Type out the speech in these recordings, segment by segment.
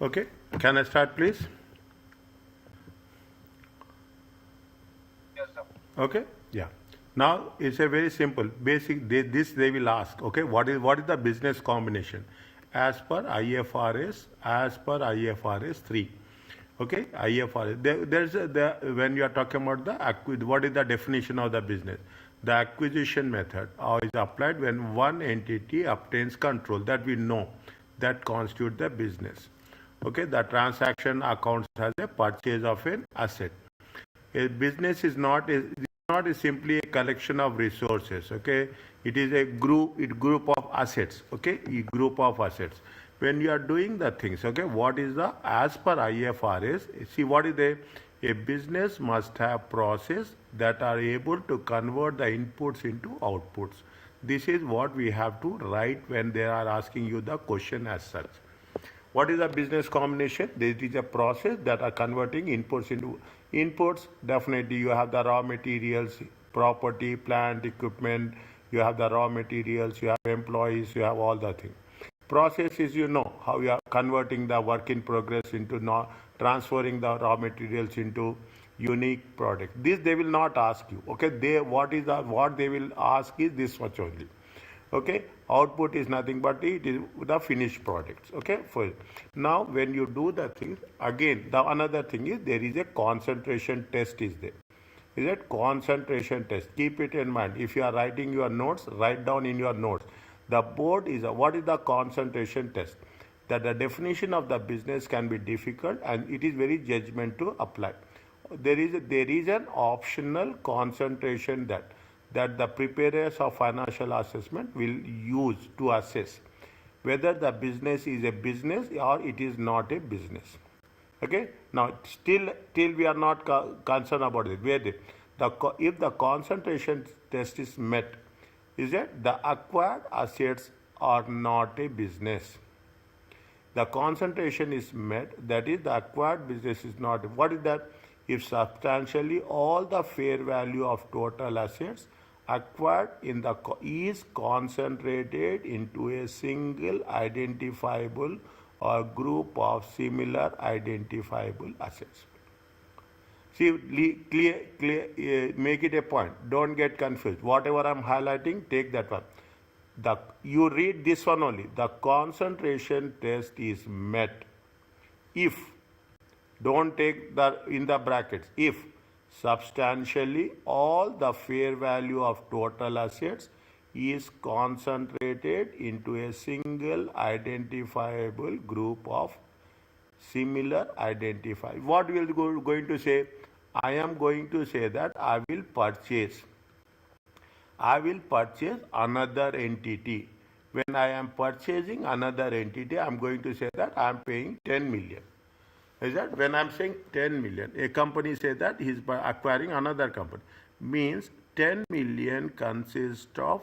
Okay, can I start, please? Yes, sir. Okay, yeah. Now it's a very simple, basic. This they will ask. Okay, what is the business combination, as per IFRS 3. Okay, IFRS. When you are talking about what is the definition of the business? The acquisition method is applied when one entity obtains control, that we know, that constitute the business. Okay, the transaction accounts as a purchase of an asset. A business is not simply a collection of resources. Okay, it is a group of assets. Okay, a group of assets. When you are doing the things, okay, what is the, as per IFRS, see what is a business must have process that are able to convert the inputs into outputs. This is what we have to write when they are asking you the question as such. What is a business combination? This is a process that are converting inputs into inputs. Definitely, you have the raw materials, property, plant, equipment. You have the raw materials. You have employees. You have all the things. Process is, you know how you are converting the work in progress into transferring the raw materials into unique product. This they will not ask you. Okay, what they will ask is this much only. Okay, output is nothing but it is the finished products. Okay, for now when you do the things again, the another thing is there is a concentration test is there. Is that concentration test? Keep it in mind. If you are writing your notes, write down in your notes. The board is what is the concentration test? That the definition of the business can be difficult and it is very judgment to apply. There is an optional concentration that the preparers of financial assessment will use to assess whether the business is a business or it is not a business. Okay, now till we are not concerned about it. If the concentration test is met, is that the acquired assets are not a business. The concentration is met, that is the acquired business is not. What is that? If substantially all the fair value of total assets acquired is concentrated into a single identifiable or group of similar identifiable assets. See, make it a point. Don't get confused. Whatever I'm highlighting, take that one. You read this one only. The concentration test is met if, don't take the in the brackets, if substantially all the fair value of total assets is concentrated into a single identifiable group of similar identify. What we are going to say? I am going to say that I will purchase another entity. When I am purchasing another entity, I am going to say that I am paying 10 million. Is that when I'm saying 10 million, a company says that he's acquiring another company, means 10 million consists of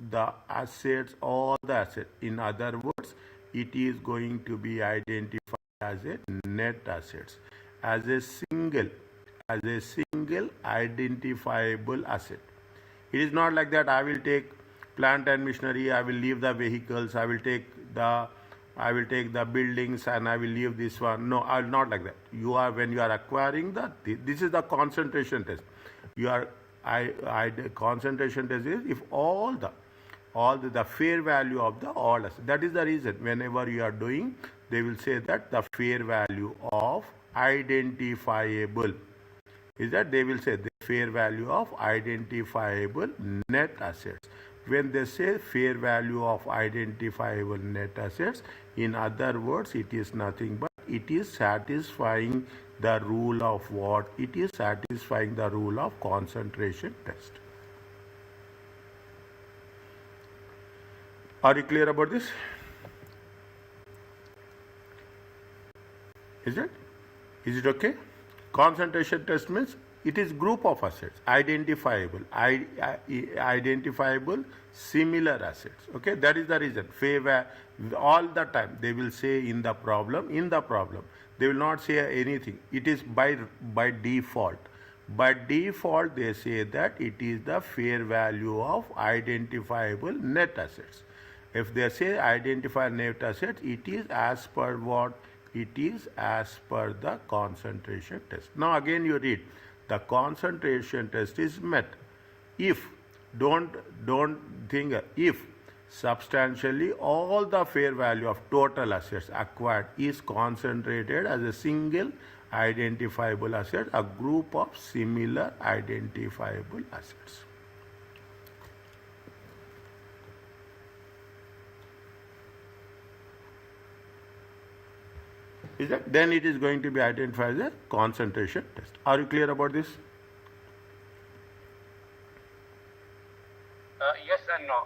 the assets, all the assets. In other words, it is going to be identified as a net assets, as a single identifiable asset. It is not like that I will take plant and machinery, I will leave the vehicles, I will take the buildings and I will leave this one. No, I will not like that. When you are acquiring this is the concentration test. The concentration test is if all the fair value of the all assets. That is the reason whenever you are doing, they will say that the fair value of identifiable is that they will say the fair value of identifiable net assets. When they say fair value of identifiable net assets, in other words, it is nothing but it is satisfying the rule of what? It is satisfying the rule of concentration test. Are you clear about this? Is it okay? Concentration test means it is group of assets, identifiable similar assets. Okay, that is the reason. Favor all the time they will say in the problem. They will not say anything. It is by default. By default, they say that it is the fair value of identifiable net assets. If they say identify net assets, it is as per what? It is as per the concentration test. Now again you read, the concentration test is met if, don't think, if substantially all the fair value of total assets acquired is concentrated as a single identifiable asset, a group of similar identifiable assets. Is that? Then it is going to be identified as a concentration test. Are you clear about this? Yes and no.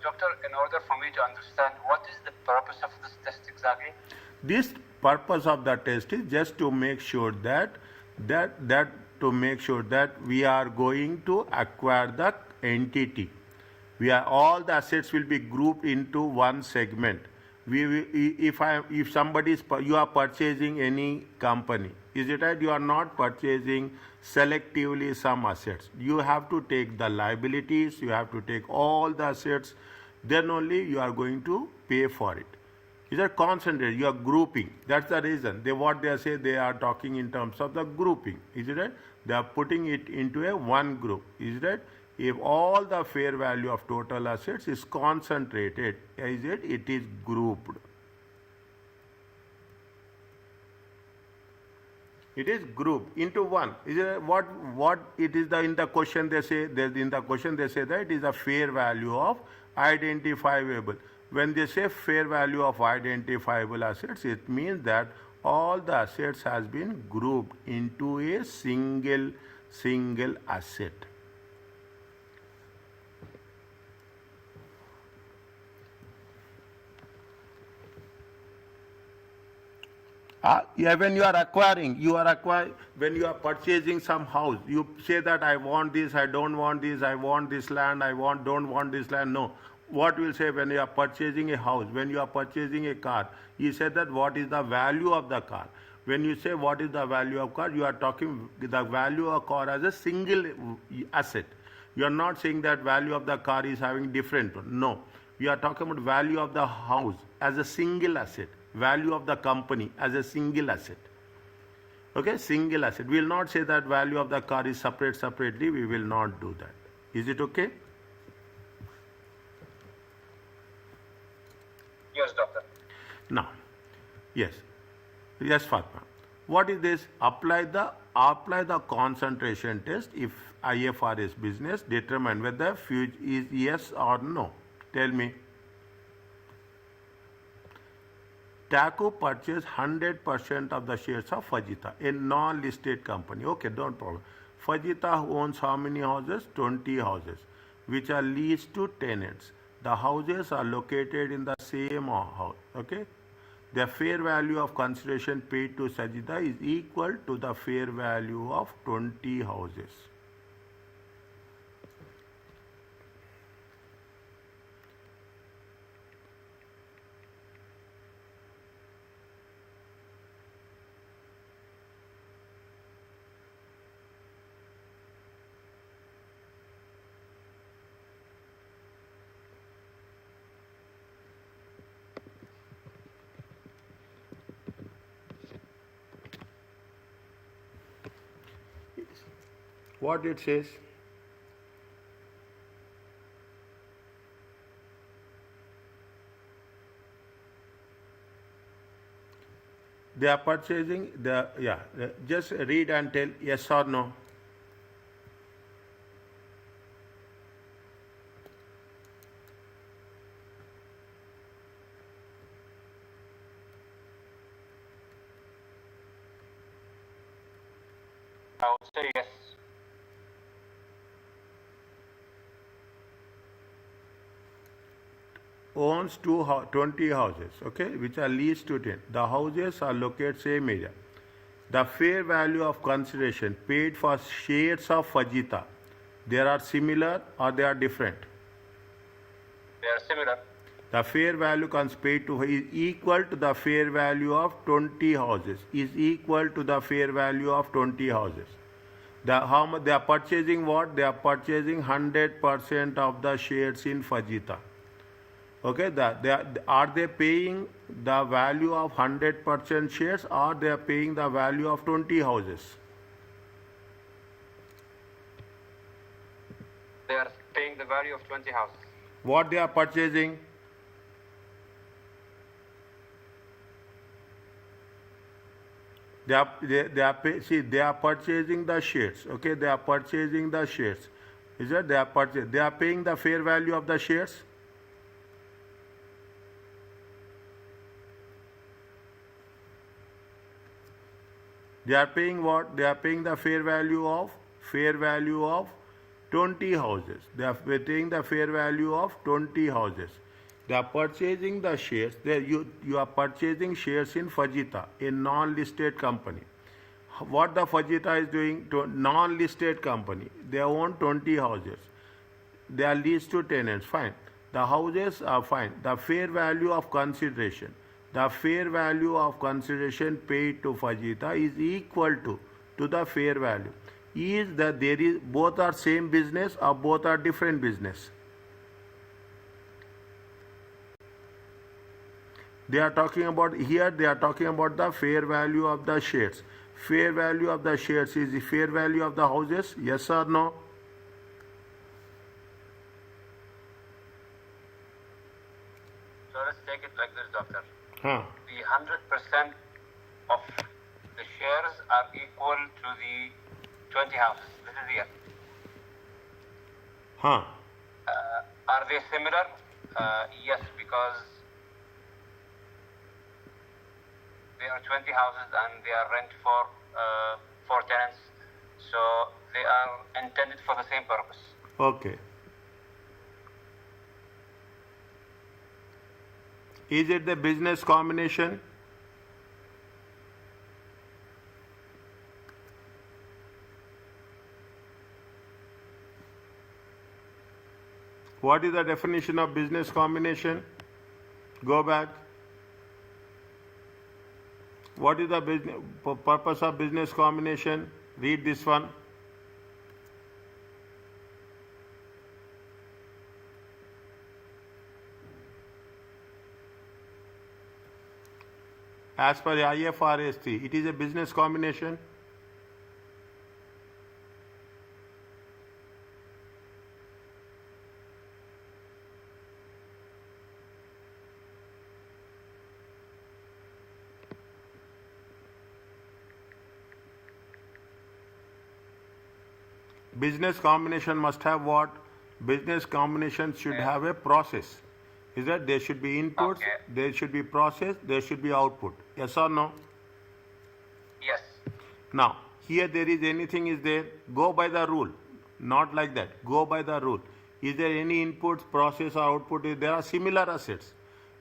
Doctor, in order for me to understand, what is the purpose of this test exactly? This purpose of the test is just to make sure that we are going to acquire the entity. All the assets will be grouped into one segment. If somebody is, you are purchasing any company, is it right? You are not purchasing selectively some assets. You have to take the liabilities, you have to take all the assets, then only you are going to pay for it. Is that concentrated? You are grouping. That's the reason. What they say, they are talking in terms of the grouping. Is it right? They are putting it into a one group. Is it right? If all the fair value of total assets is concentrated, is it? It is grouped. It is grouped into one. Is it what it is? In the question they say that it is a fair value of identifiable. When they say fair value of identifiable assets, it means that all the assets has been grouped into a single asset. Yeah, when you are acquiring, when you are purchasing some house, you say that I want this, I don't want this, I want this land, don't want this land. No. What will say when you are purchasing a house, when you are purchasing a car, you say that what is the value of the car. When you say what is the value of car, you are talking the value of car as a single asset. You are not saying that value of the car is having different one. No. You are talking about value of the house as a single asset. Value of the company as a single asset. Okay, single asset. We will not say that value of the car is separately. We will not do that. Is it okay? Yes, doctor. Now, yes, Fatma. What is this? Apply the concentration test if IFRS business, determine whether future is yes or no. Tell me. TACO purchased 100% of the shares of Fajita, a non-listed company. Okay, don't problem. Fajita owns how many houses? 20 houses, which are leased to tenants. The houses are located in the same house. Okay, the fair value of consideration paid to Sajida is equal to the fair value of 20 houses. What it says? They are purchasing just read and tell yes or no. I would say yes. Owns 20 houses, okay, which are leased to 10. The houses are located same area. The fair value of consideration paid for shares of Fajita, they are similar or they are different? They are similar. The fair value paid to is equal to the fair value of 20 houses. Is equal to the fair value of 20 houses. How much they are purchasing? What they are purchasing? 100% of the shares in Fajita. Okay, are they paying the value of 100% shares, or they are paying the value of 20 houses? They are paying the value of 20 houses. What they are purchasing? They are purchasing the shares. Okay, they are purchasing the shares. Is that they are paying the fair value of the shares? They are paying what? They are paying the fair value of 20 houses. They are paying the fair value of 20 houses. They are purchasing the shares. You are purchasing shares in Fajita, a non-listed company. What the Fajita is doing to non-listed company? They own 20 houses. They are leased to tenants. Fine. The houses are fine. The fair value of consideration. The fair value of consideration paid to Fajita is equal to the fair value. Is that there is both are same business or both are different business? They are talking about here. They are talking about the fair value of the shares. Fair value of the shares is the fair value of the houses. Yes or no? So let's take it like this, doctor. Huh. The 100% of the shares are equal to the 20 houses. This is here. Huh. Are they similar? Yes, because they are 20 houses and they are rent for tenants. So they are intended for the same purpose. Okay. Is it the business combination? What is the definition of business combination? Go back. What is the purpose of business combination? Read this one. As per IFRS 3, it is a business combination. Business combination must have what? Business combination should have a process. Is that there should be inputs, Okay. there should be process, there should be output. Yes or no? Yes. Now, here there is anything is there, go by the rule. Not like that. Go by the rule. Is there any inputs, process or output? There are similar assets.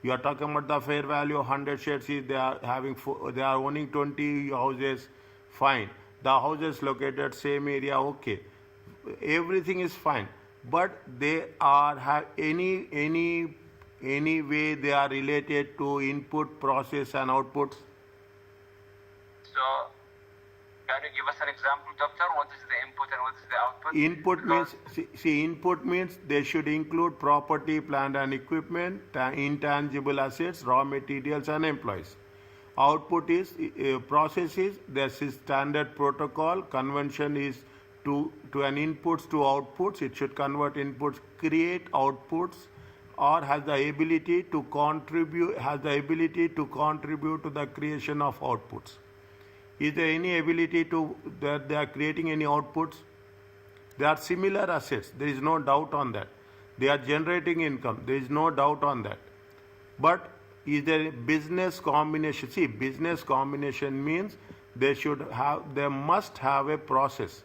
You are talking about the fair value of 100 shares. They are owning 20 houses. Fine. The houses located same area. Okay. Everything is fine. But they are have any way they are related to input, process and outputs. So can you give us an example, doctor? What is the input and what is the output? Input means, input means they should include property, plant and equipment, intangible assets, raw materials and employees. Output is, process is, this is standard protocol, convention is to an inputs to outputs, it should convert inputs, create outputs, or has the ability to contribute to the creation of outputs. Is there any ability to that they are creating any outputs? They are similar assets. There is no doubt on that. They are generating income. There is no doubt on that. But is there a business combination? See, business combination means they must have a process.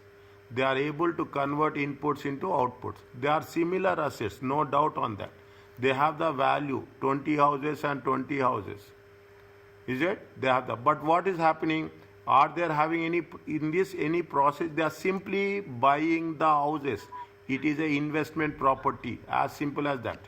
They are able to convert inputs into outputs. They are similar assets, no doubt on that. They have the value, 20 houses and 20 houses. Is it? They have the. But what is happening? Are they having any process? They are simply buying the houses. It is an investment property, as simple as that.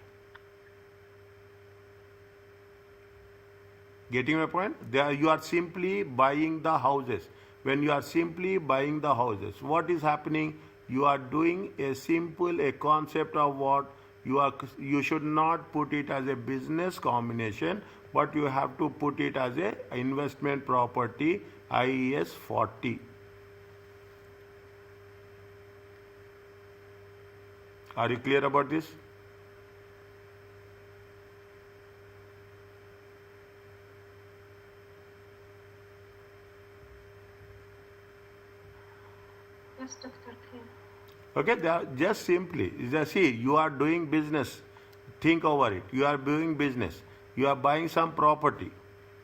Getting my point? You are simply buying the houses. When you are simply buying the houses, what is happening? You are doing a concept of what? You should not put it as a business combination, but you have to put it as a investment property, IES 40. Are you clear about this? Yes, Doctor, clear. Okay, just simply, see, you are doing business. Think over it. You are doing business. You are buying some property.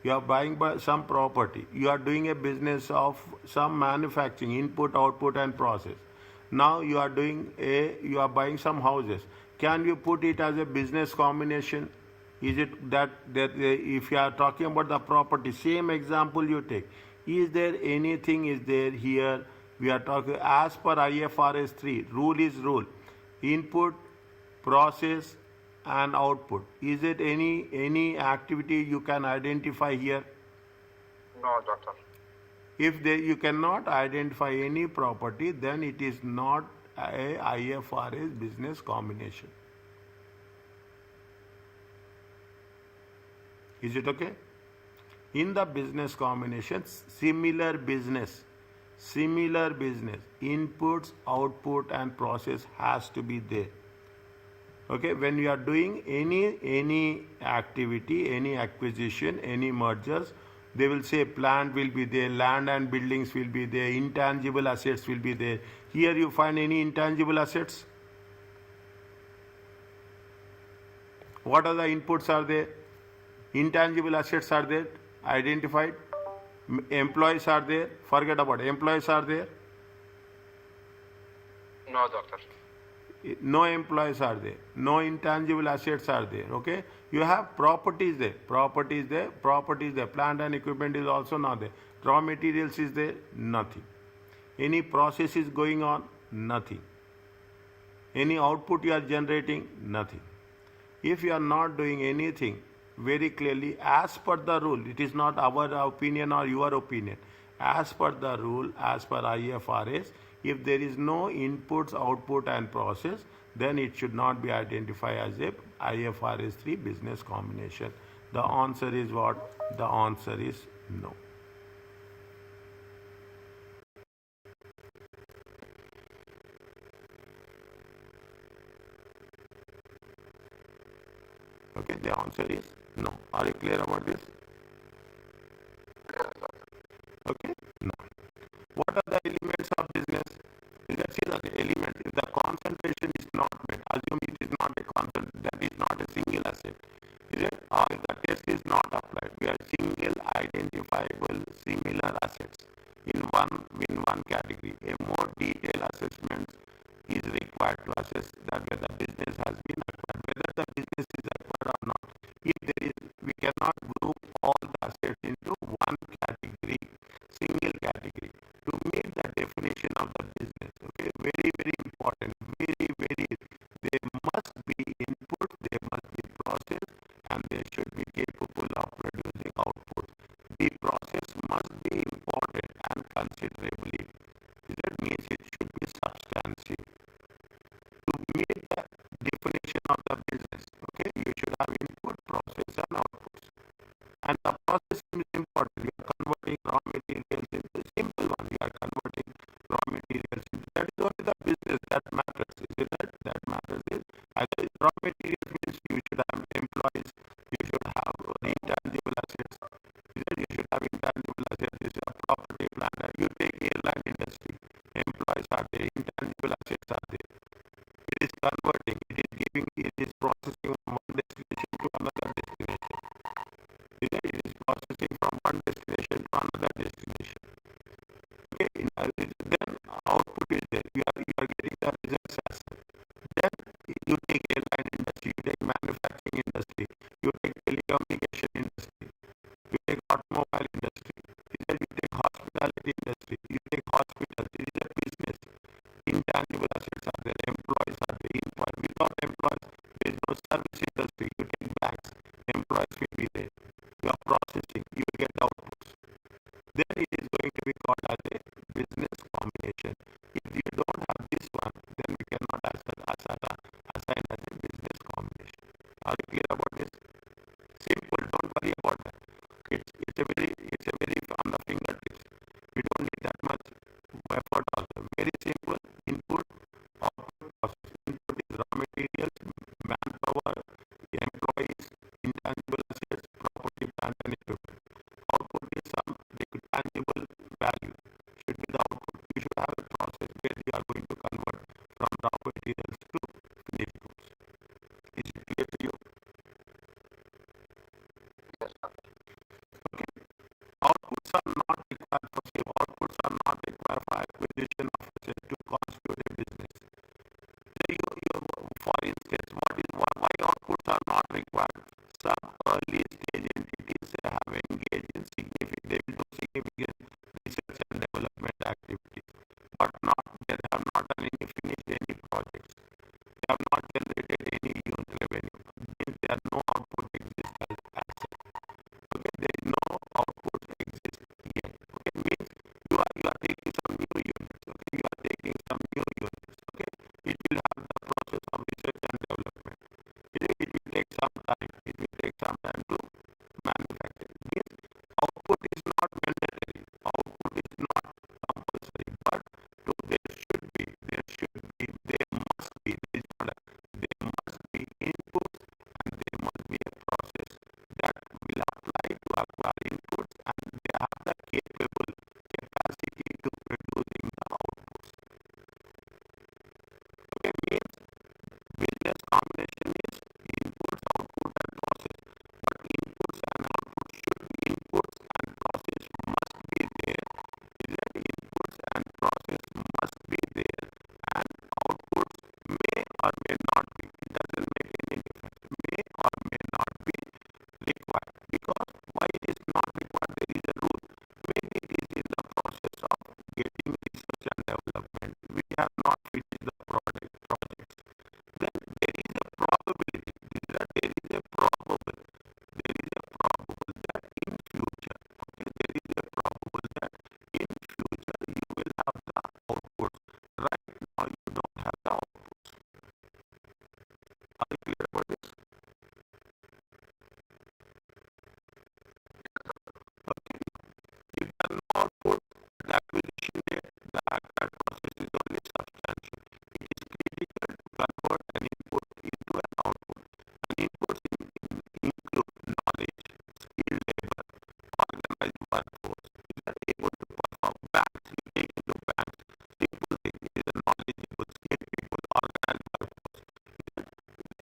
You are buying some property. You are doing a business of some manufacturing, input, output, and process. Now you are you are buying some houses. Can you put it as a business combination? Is it that if you are talking about the property, same example you take, is there anything is there here? We are talking as per IFRS 3, rule is rule. Input, process, and output. Is it any activity you can identify here? No, doctor. If you cannot identify any property, then it is not a IFRS business combination. Is it okay? In the business combinations, similar business, inputs, output, and process has to be there. Okay, when you are doing any activity, any acquisition, any mergers, they will say plant will be there, land and buildings will be there, intangible assets will be there. Here you find any intangible assets? What are the inputs are there? Intangible assets are there, identified. Employees are there, forget about it. Employees are there. No, doctor. No employees are there, no intangible assets are there. Okay, you have properties there, plant and equipment is also not there, raw materials is there, nothing. Any process is going on, nothing. Any output you are generating, nothing. If you are not doing anything, very clearly, as per the rule, it is not our opinion or your opinion, as per the rule, as per IFRS, if there is no inputs, output, and process, then it should not be identified as a IFRS 3 business combination. The answer is what? The answer is no. Okay, the answer is no. Are you clear about this? Okay, no. What are the elements of business? Let's see the element. If the concentration is not met, assume it is not a concentration, that is not a single asset. Is it? Or if the test is not applied, we are single identifiable similar assets in one category. A more detailed assessment is required to assess that whether the business has been acquired, whether the business is acquired or not. If there is, we cannot group all the assets into one category, single category, to meet the definition of the business. Okay, very, very important. Very, there must be input, there must be process, and they should be capable of producing output. The process must be important and considerably. That means it should be substantive. To meet the definition of the business, okay, you should have input, process, and outputs. And the process is important. You are converting raw materials into simple one. You are converting raw materials into, that is only the business that matters. Is it that matters is either raw materials means you should have employees, you should have intangible assets. You should have intangible assets. You should have property, plant. You take airline industry. Employees are there, intangible assets are there. It is converting, it is processing from one destination to another destination. It is processing from one destination to another destination. Okay, then output is there. You are getting the results as well. Then you take airline industry, you take manufacturing industry, you take telecommunication industry, you take automobile industry, you take hospitality industry, you take hospitals. It is a business. Intangible assets are there, employees are there. Without employees, there is no service industry. You take banks, employees will be there. You are processing, you will get outputs. Then it is going to be called as a business combination. If you don't have this one, then we cannot assign as a business not required for sale. Outputs are not required for acquisition of assets to constitute a business. For instance, why outputs are not required? Some early stage entities have engaged in significant research and development activities, but they have not finished any projects. They have not generated any unit revenue. Means there are no output exists as asset. Okay, there is no output exist yet. Okay, means you are taking some new units. Okay, you are taking some new units. Okay, it will have the process of research and development. It will take some time. It will take some time to manufacture. Means output is not mandatory. Output is not compulsory. But there must be. There must be inputs and there must be a process that will apply to acquire inputs and they have the capable capacity to producing the outputs. Okay, means business combination is inputs, output and process. But inputs and outputs should be inputs and process must be there. Inputs and process must be there and outputs may or may not be. It doesn't make any difference. May or may not be required. Because why it is not required? There is a rule. When it is in the process of getting research and development, we have not finished the projects. Then there is a probability. There is a probable that in future, okay, there is a probable that in future you will have the outputs. Right now you don't have the outputs. Are you clear about this? Okay. If there are no outputs, the acquisition rate, the acquired process is only substantial. It is critical to convert an input into an output. An input include knowledge, skilled labor, organized workforce. Is that able to perform banks? You take into banks. Simple thing is a knowledgeable, skilled people, organized workforce.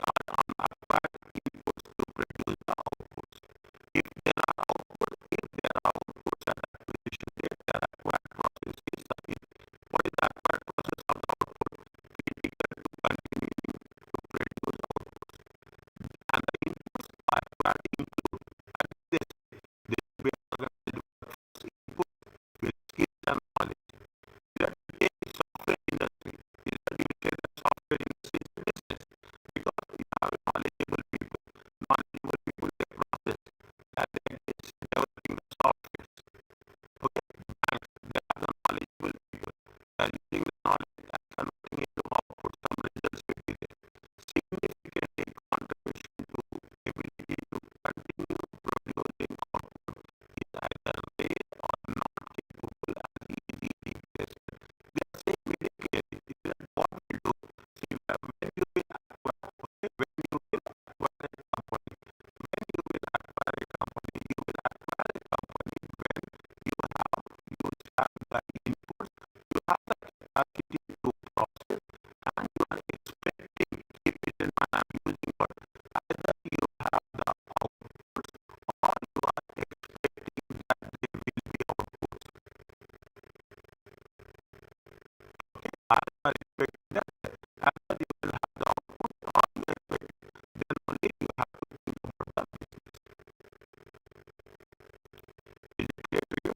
Are acquired inputs to produce the outputs. If there are outputs and acquisition rate, their acquired process is sufficient. What is the acquired process of the output? Critical to continuing to produce outputs. And the inputs are acquired include, and this will be organized workforce input with skills and knowledge. That take software industry. Is that you say that software industry is a business because you have knowledgeable people. Knowledgeable people they process and they is developing the software. Okay, banks they are the knowledgeable people. They are using the knowledge and converting it to output. Some results will be there. Significantly contribution to ability to continue producing output is either rare or not capable as easily replaced. They are saying very clearly that what we do. See, when you will acquire, okay, when you will acquire a company, you will acquire a company when you have the inputs, you have the capacity to process, and you are expecting, keep it in mind, I'm using what either you have the outputs or you are expecting that there will be outputs. Okay, either you are expecting that either you will have the output or you are expecting, then only you have to think about the business. Is it clear to you?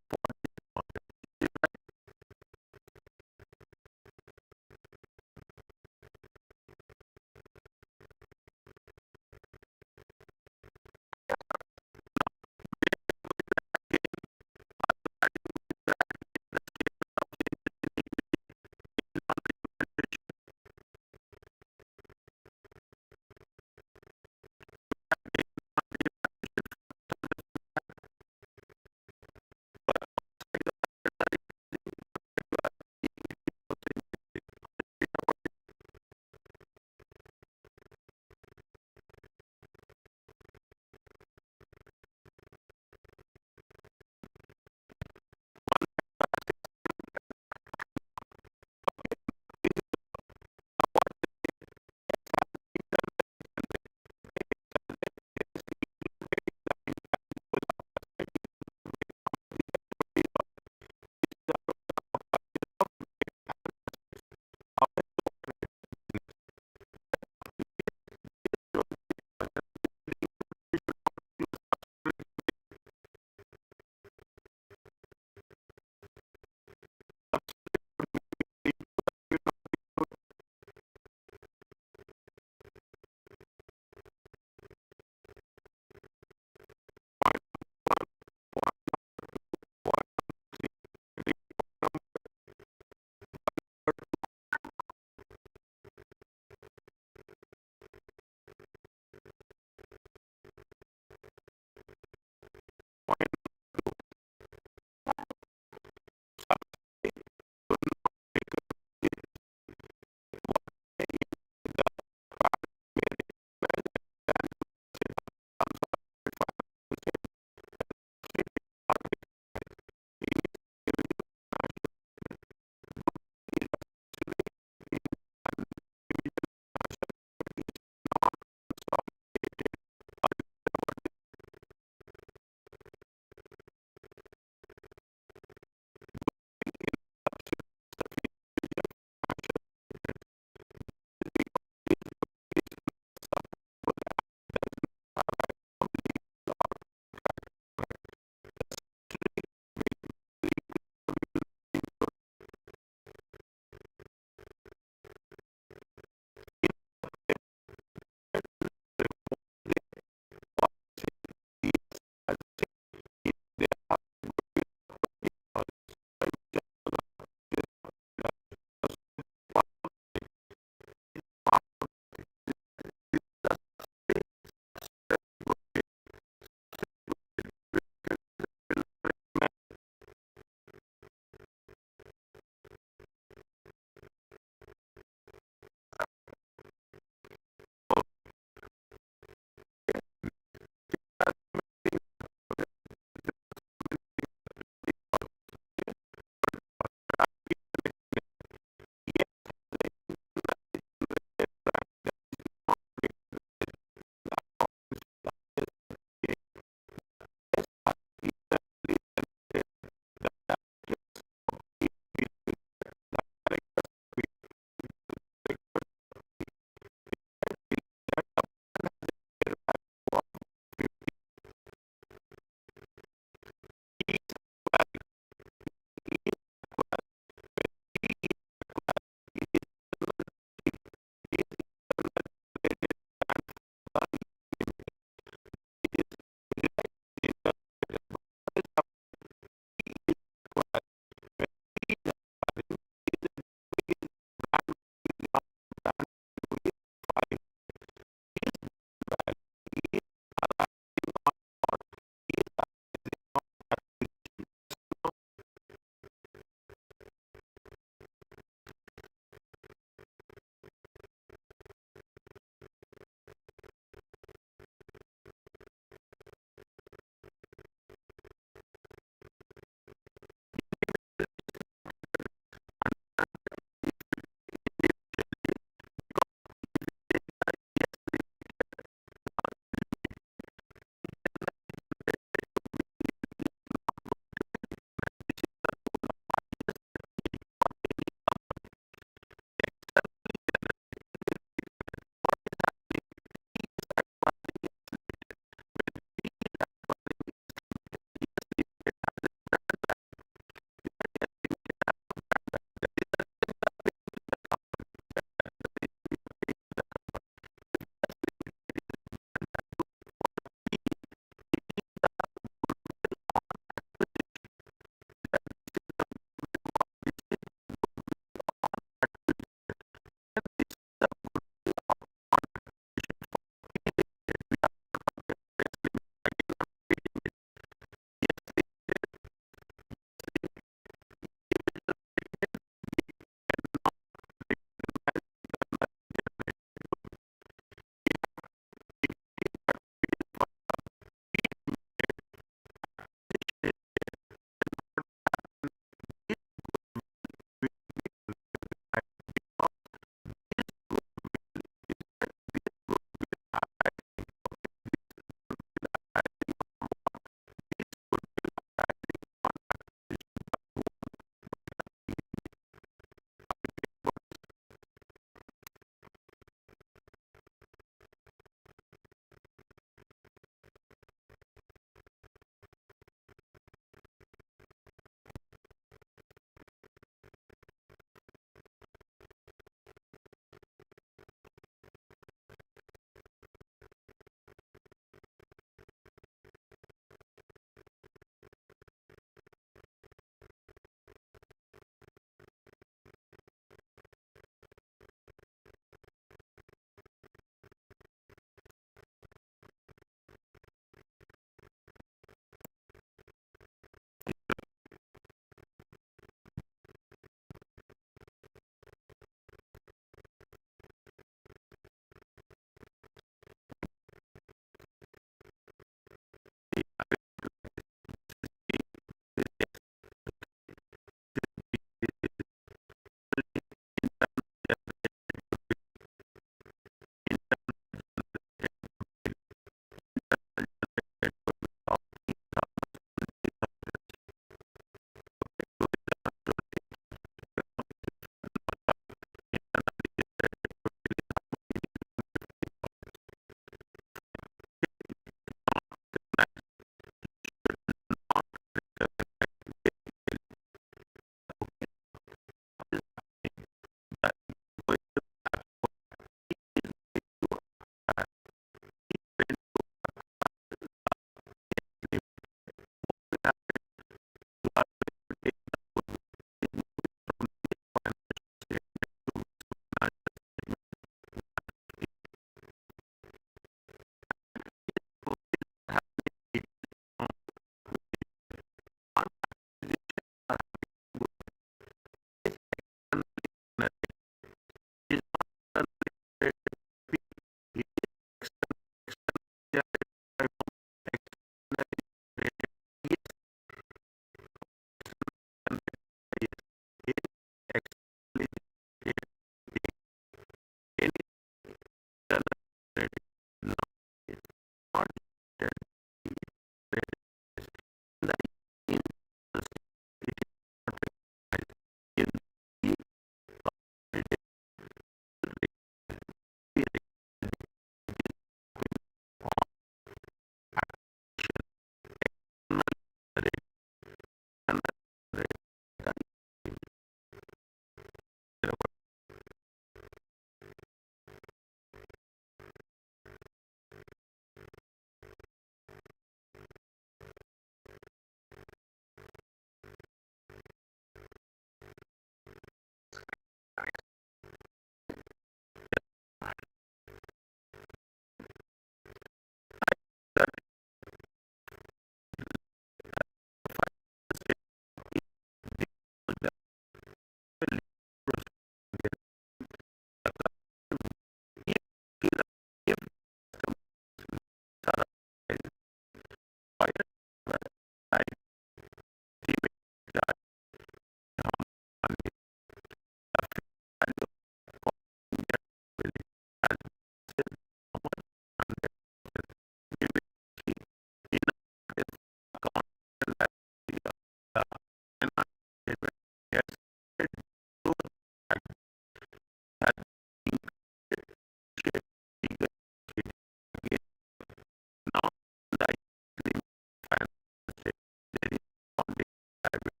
private